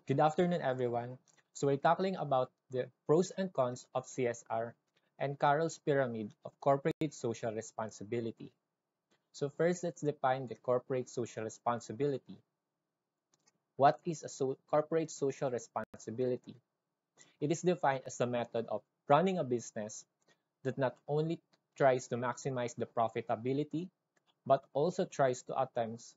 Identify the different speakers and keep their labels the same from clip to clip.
Speaker 1: Good afternoon, everyone. So we're tackling about the pros and cons of CSR and Caroll's pyramid of corporate social responsibility. So first, let's define the corporate social responsibility. What is a corporate social responsibility? It is defined as the method of running a business that not only tries to maximize the profitability, but also tries to attempts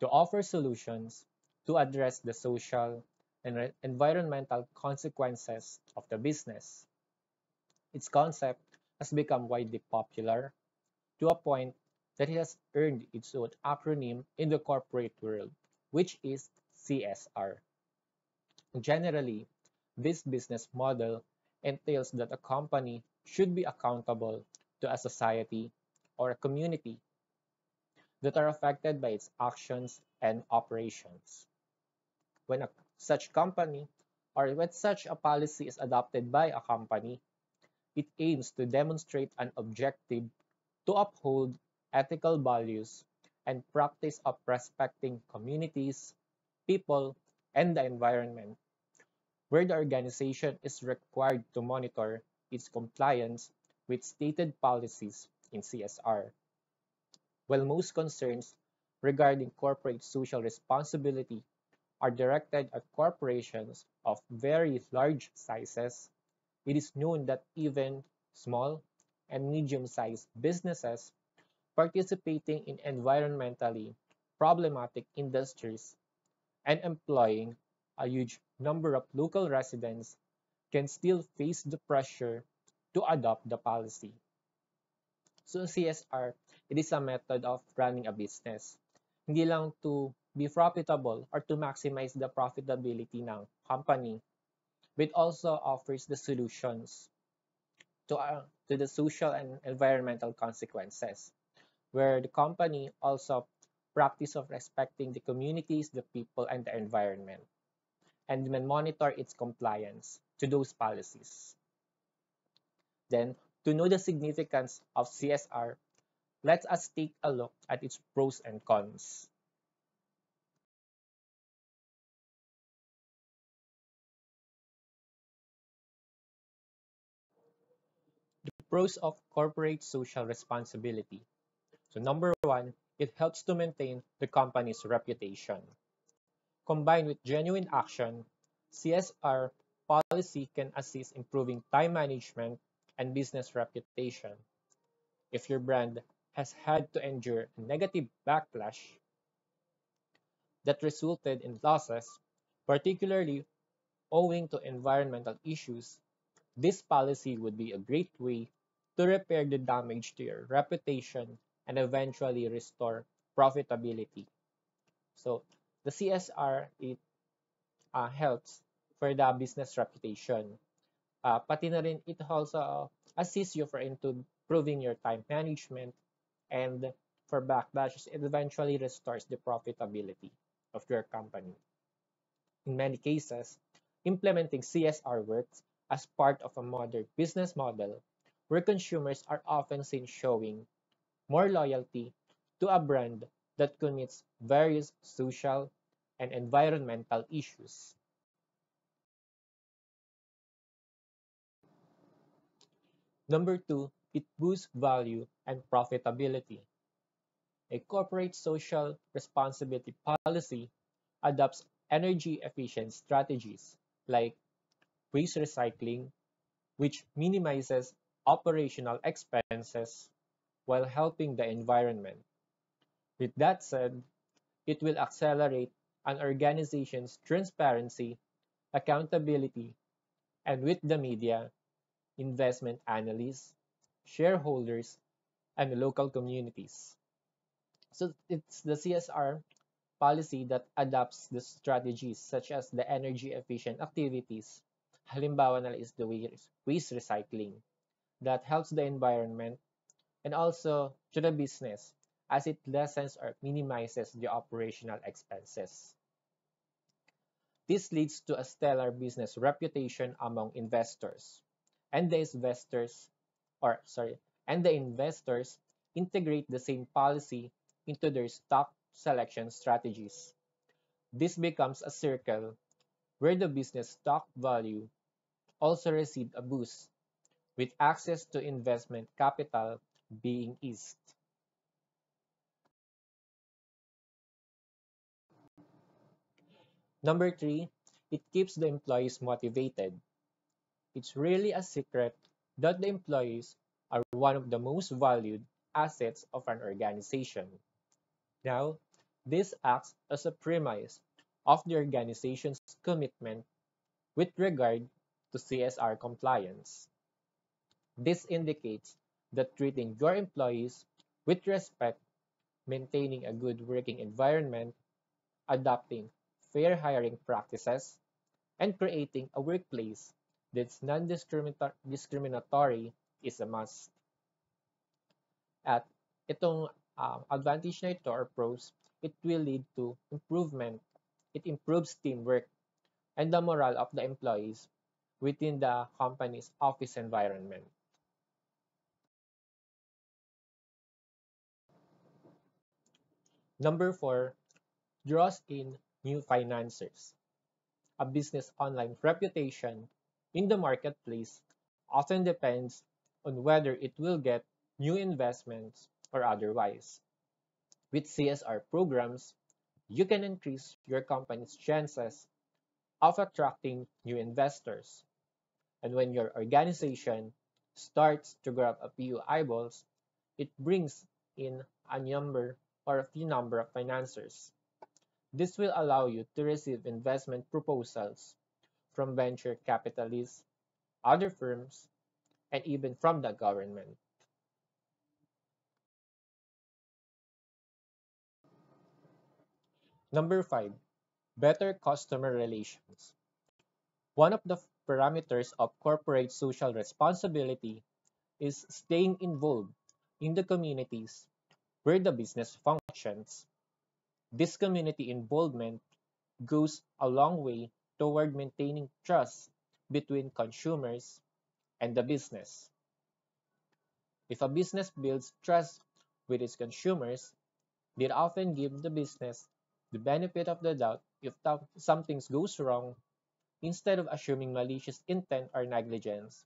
Speaker 1: to offer solutions to address the social and environmental consequences of the business. Its concept has become widely popular to a point that it has earned its own acronym in the corporate world, which is CSR. Generally, this business model entails that a company should be accountable to a society or a community that are affected by its actions and operations. When such company or when such a policy is adopted by a company, it aims to demonstrate an objective to uphold ethical values and practice of respecting communities, people, and the environment, where the organization is required to monitor its compliance with stated policies in CSR. While most concerns regarding corporate social responsibility are directed at corporations of very large sizes, it is known that even small and medium-sized businesses participating in environmentally problematic industries and employing a huge number of local residents can still face the pressure to adopt the policy. So CSR, it is a method of running a business. Hindi lang to be profitable or to maximize the profitability ng company, but also offers the solutions to the social and environmental consequences, where the company also practice of respecting the communities, the people, and the environment, and then monitor its compliance to those policies. Then, to know the significance of CSR, let us take a look at its pros and cons. The pros of corporate social responsibility. So number one, it helps to maintain the company's reputation. Combined with genuine action, CSR policy can assist improving time management and business reputation. If your brand has had to endure a negative backlash that resulted in losses, particularly owing to environmental issues, this policy would be a great way to repair the damage to your reputation and eventually restore profitability. So the CSR, it helps for the business reputation. Pati na rin it also assists you for into improving your time management, and for backlashes, it eventually restores the profitability of your company. In many cases, implementing CSR works as part of a modern business model where consumers are often seen showing more loyalty to a brand that commits various social and environmental issues. Number two, it boosts value and profitability. A corporate social responsibility policy adopts energy efficient strategies like waste recycling, which minimizes operational expenses while helping the environment. With that said, it will accelerate an organization's transparency, accountability, and with the media, investment analysts, shareholders, and the local communities. So it's the CSR policy that adapts the strategies such as the energy efficient activities. Halimbawa na lang is the waste recycling that helps the environment and also to the business as it lessens or minimizes the operational expenses. This leads to a stellar business reputation among investors. And the investors or sorry, and the investors integrate the same policy into their stock selection strategies. This becomes a circle where the business stock value also received a boost, with access to investment capital being eased. Number three, it keeps the employees motivated. It's really a secret that the employees are one of the most valued assets of an organization. Now, this acts as a premise of the organization's commitment with regard to CSR compliance. This indicates that treating your employees with respect, maintaining a good working environment, adopting fair hiring practices, and creating a workplace that's non-discriminatory is a must. At itong advantage na ito or pros, it will lead to improvement. It improves teamwork and the morale of the employees within the company's office environment. Number four, draws in new financiers. A business online reputation in the marketplace often depends on whether it will get new investments or otherwise. With CSR programs, you can increase your company's chances of attracting new investors. And when your organization starts to grab a few eyeballs, it brings in a number or a few number of financiers. This will allow you to receive investment proposals from venture capitalists, other firms, and even from the government. Number five, better customer relations. One of the parameters of corporate social responsibility is staying involved in the communities where the business functions. This community involvement goes a long way toward maintaining trust between consumers and the business. If a business builds trust with its consumers, they often give the business the benefit of the doubt if something goes wrong instead of assuming malicious intent or negligence.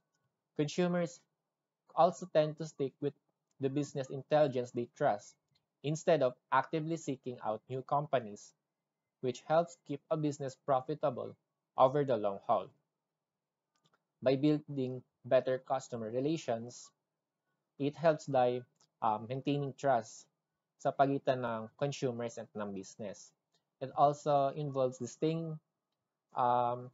Speaker 1: Consumers also tend to stick with the business intelligence they trust instead of actively seeking out new companies, which helps keep a business profitable over the long haul. By building better customer relations, it helps by maintaining trust sa pagitan ng consumers at ng business. It also involves the staying um,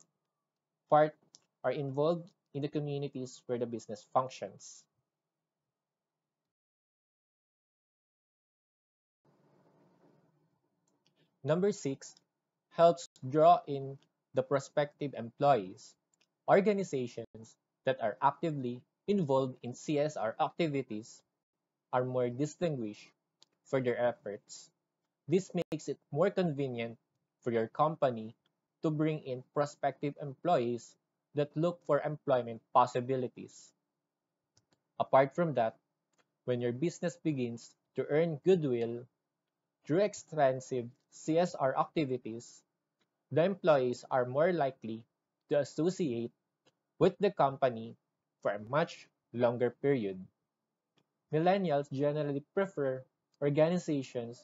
Speaker 1: part or involved in the communities where the business functions. Number six, helps draw in the prospective employees. Organizations that are actively involved in CSR activities are more distinguished for their efforts. This makes it more convenient for your company to bring in prospective employees that look for employment possibilities. Apart from that, when your business begins to earn goodwill through extensive CSR activities, the employees are more likely to associate with the company for a much longer period. Millennials generally prefer organizations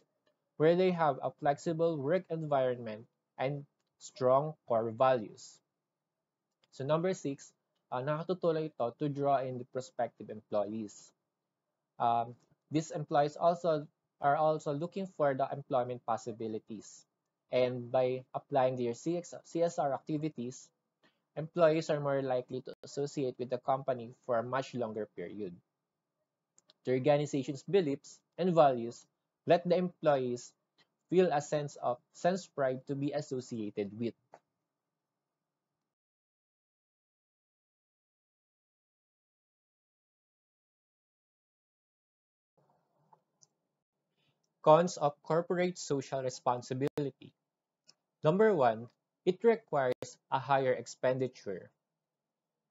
Speaker 1: where they have a flexible work environment and strong core values. So number six, nakatutulong ito to draw in the prospective employees. Um, these employees are also looking for the employment possibilities. And by applying their CSR activities, employees are more likely to associate with the company for a much longer period. The organization's beliefs and values let the employees feel a sense pride to be associated with. Cons of corporate social responsibility. Number one, it requires a higher expenditure.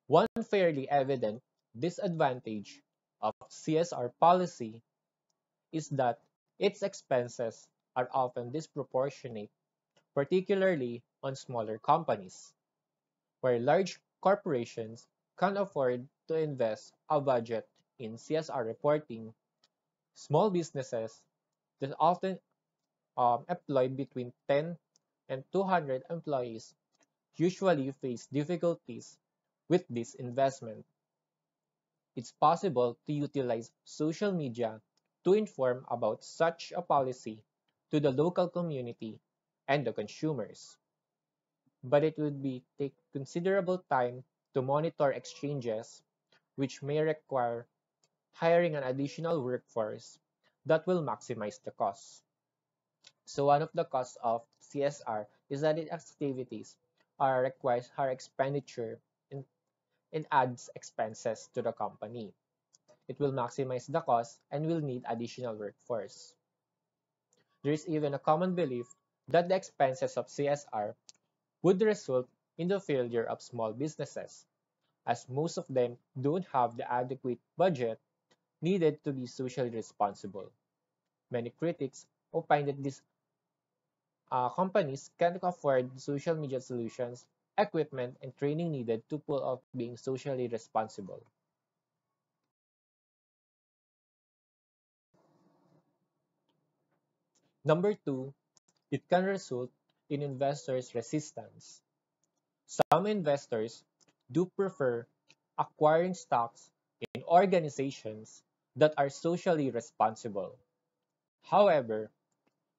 Speaker 1: One fairly evident disadvantage of CSR policy is that its expenses are often disproportionate, particularly on smaller companies. where large corporations can afford to invest a budget in CSR reporting. Small businesses that often employ between 10 and 200 employees usually face difficulties with this investment. It's possible to utilize social media to inform about such a policy to the local community and the consumers. But it would be take considerable time to monitor exchanges, which may require hiring an additional workforce that will maximize the cost. So one of the costs of CSR is that its activities requires higher expenditure and it adds expenses to the company. It will maximize the cost and will need additional workforce. There is even a common belief that the expenses of CSR would result in the failure of small businesses, as most of them don't have the adequate budget needed to be socially responsible. Many critics opine that these companies can't afford social media solutions, equipment, and training needed to pull off being socially responsible. Number two, it can result in investors' resistance. Some investors do prefer acquiring stocks in organizations that are socially responsible. However,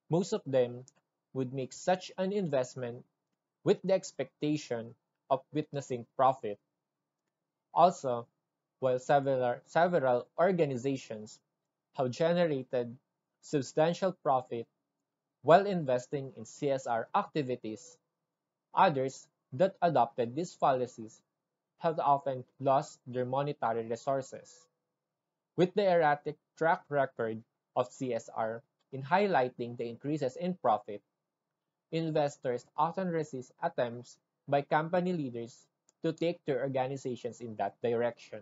Speaker 1: most of them would make such an investment with the expectation of witnessing profit. Also, while several organizations have generated substantial profit while investing in CSR activities, others that adopted these policies have often lost their monetary resources. With the erratic track record of CSR in highlighting the increases in profit, investors often resist attempts by company leaders to take their organizations in that direction.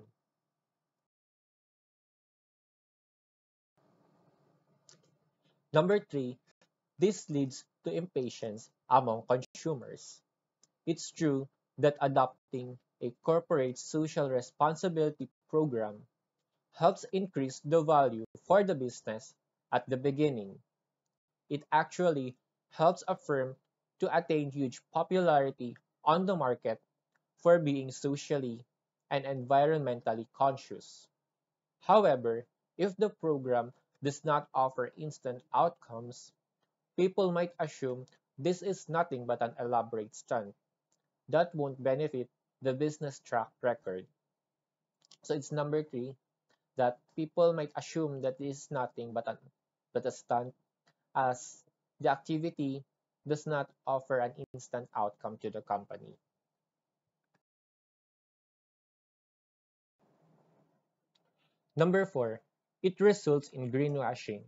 Speaker 1: Number three, this leads to impatience among consumers. It's true that adopting a corporate social responsibility program helps increase the value for the business at the beginning. It actually helps a firm to attain huge popularity on the market for being socially and environmentally conscious. However, if the program does not offer instant outcomes, people might assume this is nothing but an elaborate stunt that won't benefit the business track record. So it's number three that people might assume that this is nothing but a stunt as the activity does not offer an instant outcome to the company. Number four, it results in greenwashing.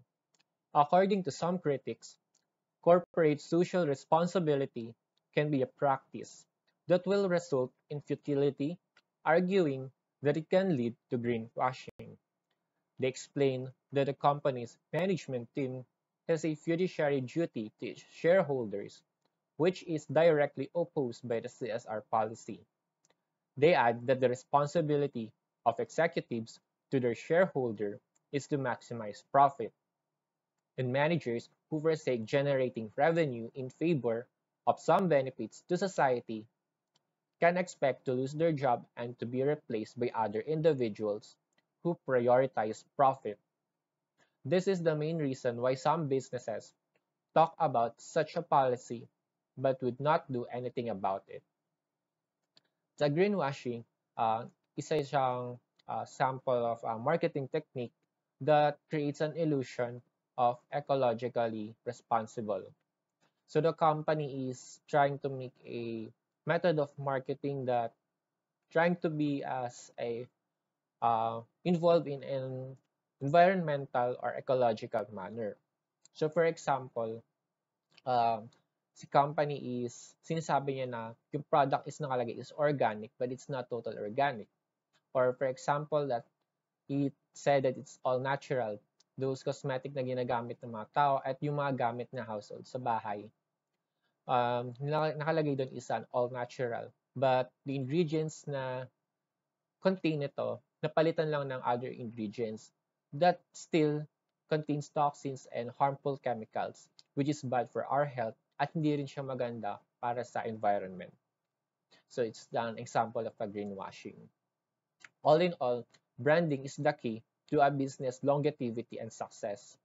Speaker 1: According to some critics, corporate social responsibility can be a practice that will result in futility, arguing that it can lead to greenwashing. They explain that the company's management team has a fiduciary duty to its shareholders, which is directly opposed by the CSR policy. They add that the responsibility of executives to their shareholder is to maximize profit, and managers who forsake generating revenue in favor of some benefits to society can expect to lose their job and to be replaced by other individuals who prioritize profit. This is the main reason why some businesses talk about such a policy but would not do anything about it. Sa greenwashing, isa siyang sample of a marketing technique that creates an illusion of ecologically responsible. So the company is trying to make a method of marketing that trying to be as a involved in an environmental or ecological manner. So for example, um, si company is sinasabi niya na yung product is nakalagay is organic but it's not total organic. Or for example, that it said that it's all natural. Those cosmetic na ginagamit ng mga tao at yung mga gamit na household sa bahay, nakalagay doon is an all natural. but the ingredients na contain ito, napalitan lang ng other ingredients that still contains toxins and harmful chemicals, which is bad for our health at hindi rin siya maganda para sa environment. So it's an example of a greenwashing. All in all, branding is the key to a business longevity and success.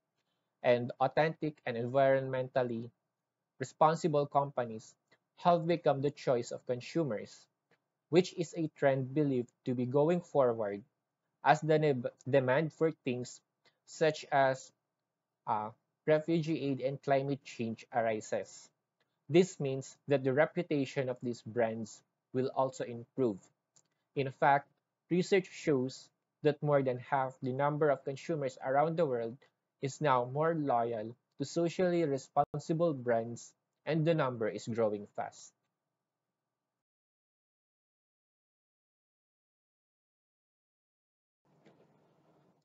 Speaker 1: And authentic and environmentally responsible companies have become the choice of consumers, which is a trend believed to be going forward as the demand for things such as uh, refugee aid and climate change arises. This means that the reputation of these brands will also improve. In fact, research shows that more than half the number of consumers around the world is now more loyal to socially responsible brands, and the number is growing fast.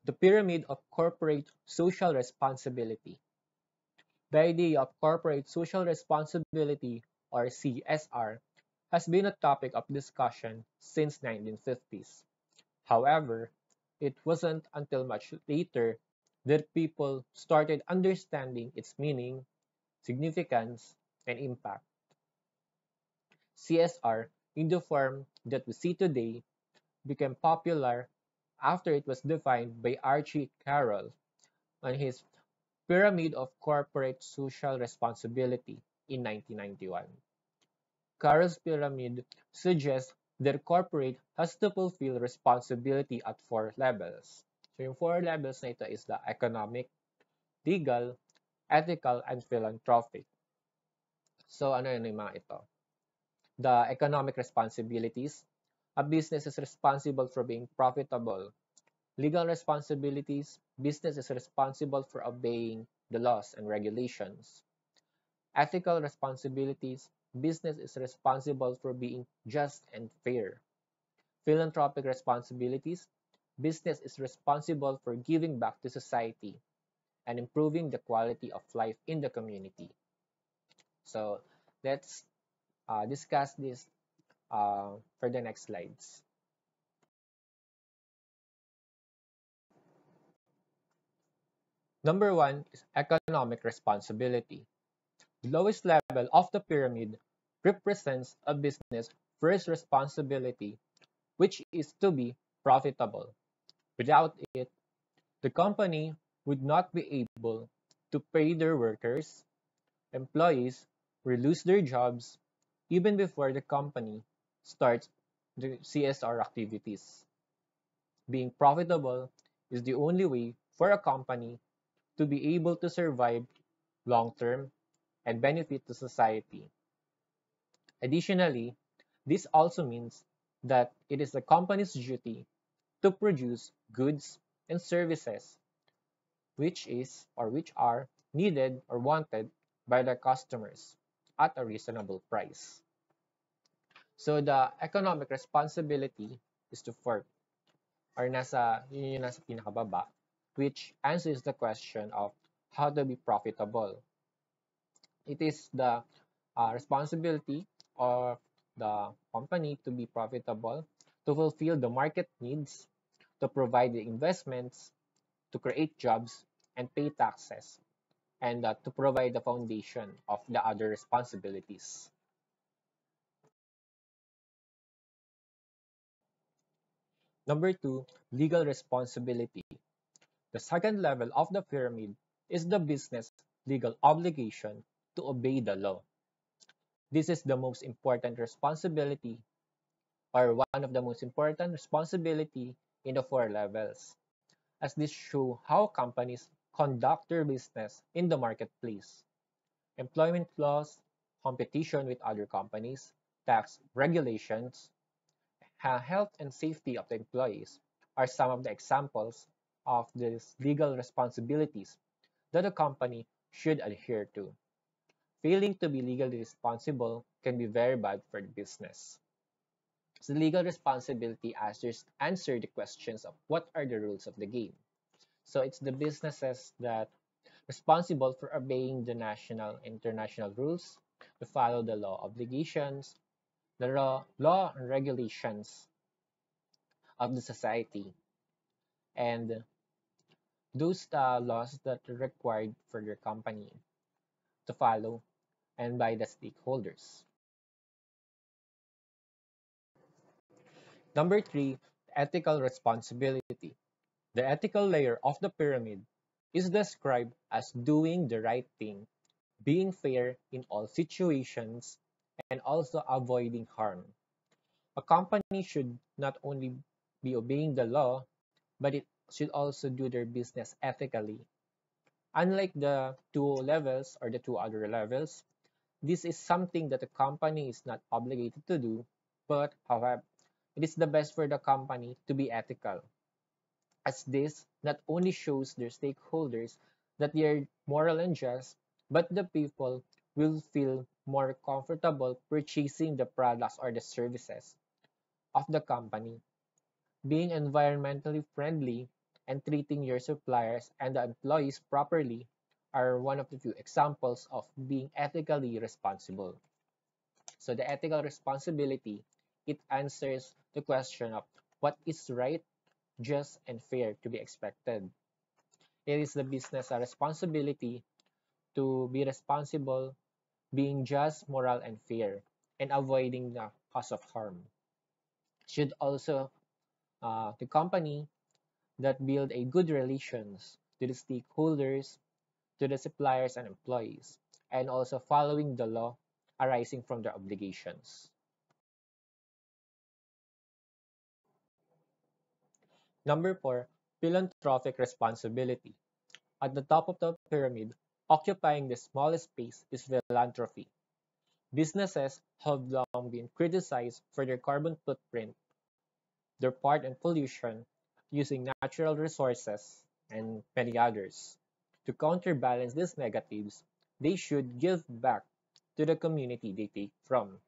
Speaker 1: The pyramid of corporate social responsibility. The idea of corporate social responsibility, or CSR, has been a topic of discussion since 1950s. However, it wasn't until much later that people started understanding its meaning, significance, and impact. CSR, in the form that we see today, became popular after it was defined by Archie Caroll on his Pyramid of Corporate Social Responsibility in 1991. Carroll's pyramid suggests that corporate has to fulfill responsibility at four levels. So yung four levels na ito is the economic, legal, ethical, and philanthropic. So ano yun yung mga ito? The economic responsibilities. A business is responsible for being profitable. Legal responsibilities. Business is responsible for obeying the laws and regulations. Ethical responsibilities. Business is responsible for being just and fair. Philanthropic responsibilities. Business is responsible for giving back to society and improving the quality of life in the community. So let's discuss this for the next slides. Number one is economic responsibility. The lowest level of the pyramid represents a business first responsibility, which is to be profitable. Without it, the company would not be able to pay their workers, employees will lose their jobs even before the company starts the CSR activities. Being profitable is the only way for a company to be able to survive long term and benefit to society. Additionally, this also means that it is the company's duty to produce goods and services which are needed or wanted by their customers at a reasonable price. So the economic responsibility is to fourth or yun yung nasa pinakababa, which answers the question of how to be profitable. It is the responsibility of the company to be profitable, to fulfill the market needs, to provide the investments, to create jobs, and pay taxes, and to provide the foundation of the other responsibilities. Number two, legal responsibility. The second level of the pyramid is the business legal obligation to obey the law. This is the most important responsibility or one of the most important responsibility in the four levels, as this show how companies conduct their business in the marketplace. Employment laws, competition with other companies, tax regulations, health and safety of the employees are some of the examples of these legal responsibilities that a company should adhere to. Failing to be legally responsible can be very bad for the business. So legal responsibility answer the questions of what are the rules of the game. So it's the businesses that responsible for obeying the national and international rules, to follow the law obligations, the law and regulations of the society, and those laws that are required for your company to follow and by the stakeholders. Number three, ethical responsibility. The ethical layer of the pyramid is described as doing the right thing, being fair in all situations, and also avoiding harm. A company should not only be obeying the law, but it should also do their business ethically. Unlike the two levels or the two other levels, this is something that the company is not obligated to do, but however, it is the best for the company to be ethical, as this not only shows their stakeholders that they are moral and just, but the people will feel more comfortable purchasing the products or the services of the company. Being environmentally friendly and treating your suppliers and the employees properly are one of the few examples of being ethically responsible. So the ethical responsibility, it answers the question of what is right, just, and fair to be expected. It is the business responsibility to be responsible, being just, moral, and fair, and avoiding the cause of harm. Should also the company that build a good relations to the stakeholders, to the suppliers and employees, and also following the law arising from their obligations. Number four, philanthropic responsibility. At the top of the pyramid, occupying the smallest space is philanthropy. Businesses have long been criticized for their carbon footprint, their part in pollution, using natural resources, and many others. To counterbalance these negatives, they should give back to the community they take from.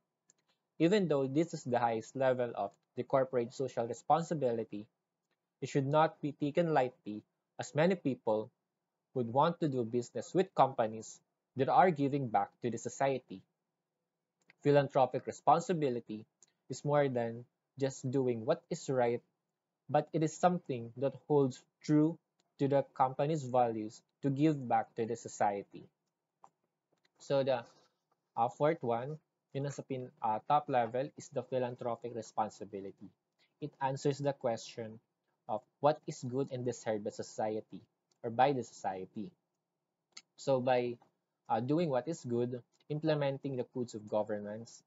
Speaker 1: Even though this is the highest level of the corporate social responsibility, it should not be taken lightly, as many people would want to do business with companies that are giving back to the society. Philanthropic responsibility is more than just doing what is right, but it is something that holds true to the company's values to give back to the society. So the fourth one, yun sa top level, is the philanthropic responsibility. It answers the question of what is good and desired by society or by the society. So by doing what is good, implementing the codes of governance,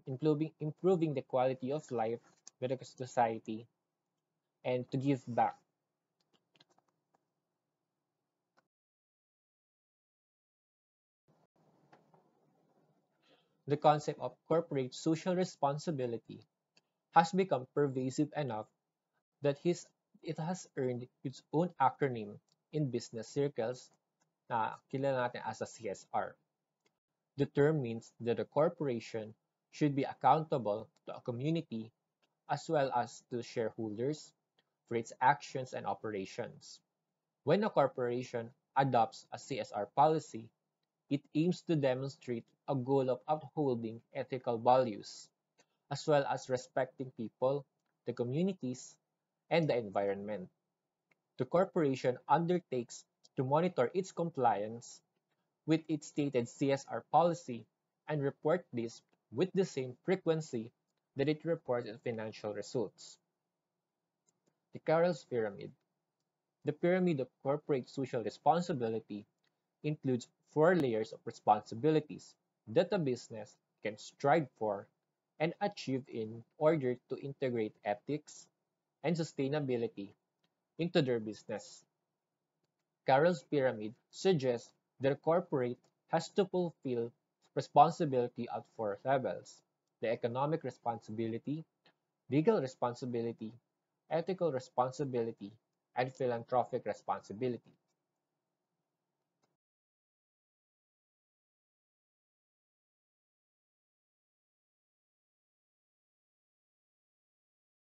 Speaker 1: improving the quality of life with the society, and to give back. The concept of corporate social responsibility has become pervasive enough that it has earned its own acronym in business circles na kilala natin as a CSR. The term means that a corporation should be accountable to a community as well as to shareholders for its actions and operations. When a corporation adopts a CSR policy, it aims to demonstrate a goal of upholding ethical values, as well as respecting people, the communities, and the environment. The corporation undertakes to monitor its compliance with its stated CSR policy and report this with the same frequency that it reports its financial results. The Carroll's Pyramid. The pyramid of corporate social responsibility includes four layers of responsibilities that a business can strive for and achieve in order to integrate ethics and sustainability into their business. Carroll's pyramid suggests that a corporate has to fulfill responsibility at four levels: the economic responsibility, legal responsibility, ethical responsibility, and philanthropic responsibility.